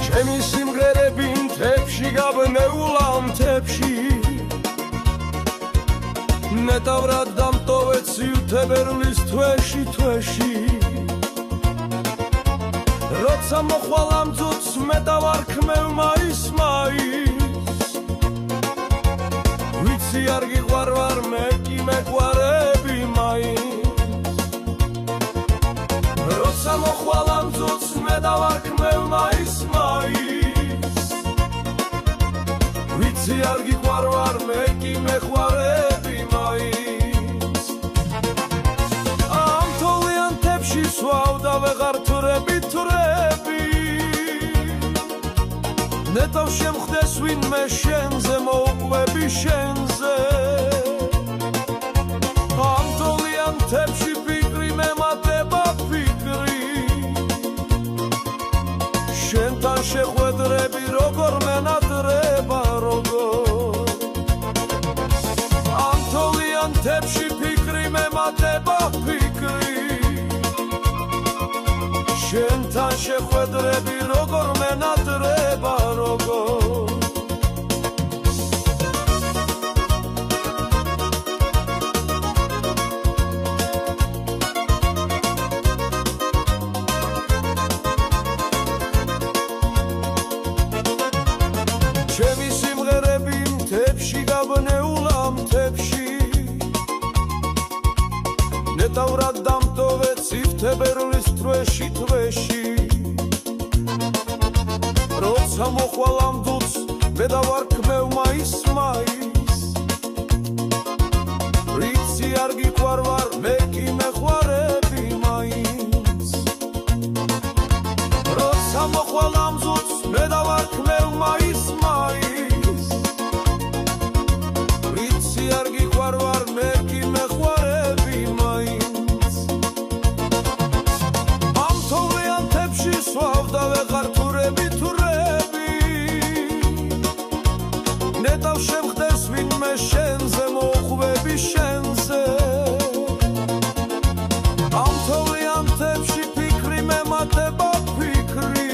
ჩემი სიმღერები მთებში გაბნეულა მთებში ნეტავრად დამტოვეთ სიუთებერლის თვეში როცა მოხვალ ამ ძუძს მე დავარქმევ მაის ვიცი არ გიყვარ მე კი მეყვარები მაის როცა მოხვალ ამ ძუძს მე დავარქმევ მაის ვიცი არ გიყვარ მე კი მეყვარები მაის ამ თოვლიან თებში სვავ და ვეღარ თვრები ნეტავ შემხდეს ვინმე შენზე მოუყვები შენზე ამ თოვლიან თებში ფიქრი მემატება ფიქრი შენთან შეხვედრები როგორ მენატრება როგორ ამ თოვლიან თებში ფიქრი მემატება ფიქრი შენთან შეხვედრები როგორ მენატრება როგორ ჩემი სიმღერები მთებში გაბნეულა მთებში ნეტავრად დამტოვეთ სიუთებერლის თვეში როცა მოხვალ ამ ძუძს მე დავარქმევ მაის ვიცი არ გიყვარ მე კი მეყვარები მაის როცა მოხვალ ამ ძუძს მე დავარქმევ მაის ვიცი არ გიყვარ მე კი მეყვარები მაის ამ თოვლიან თებში სვავ და ვეღარ თვრები ნეტავ შემხდეს ვინმე შენზე მოუყვები შენზე ამ თოვლიან თებში ფიქრი მემატება ფიქრი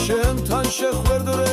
შენთან შეხვედრები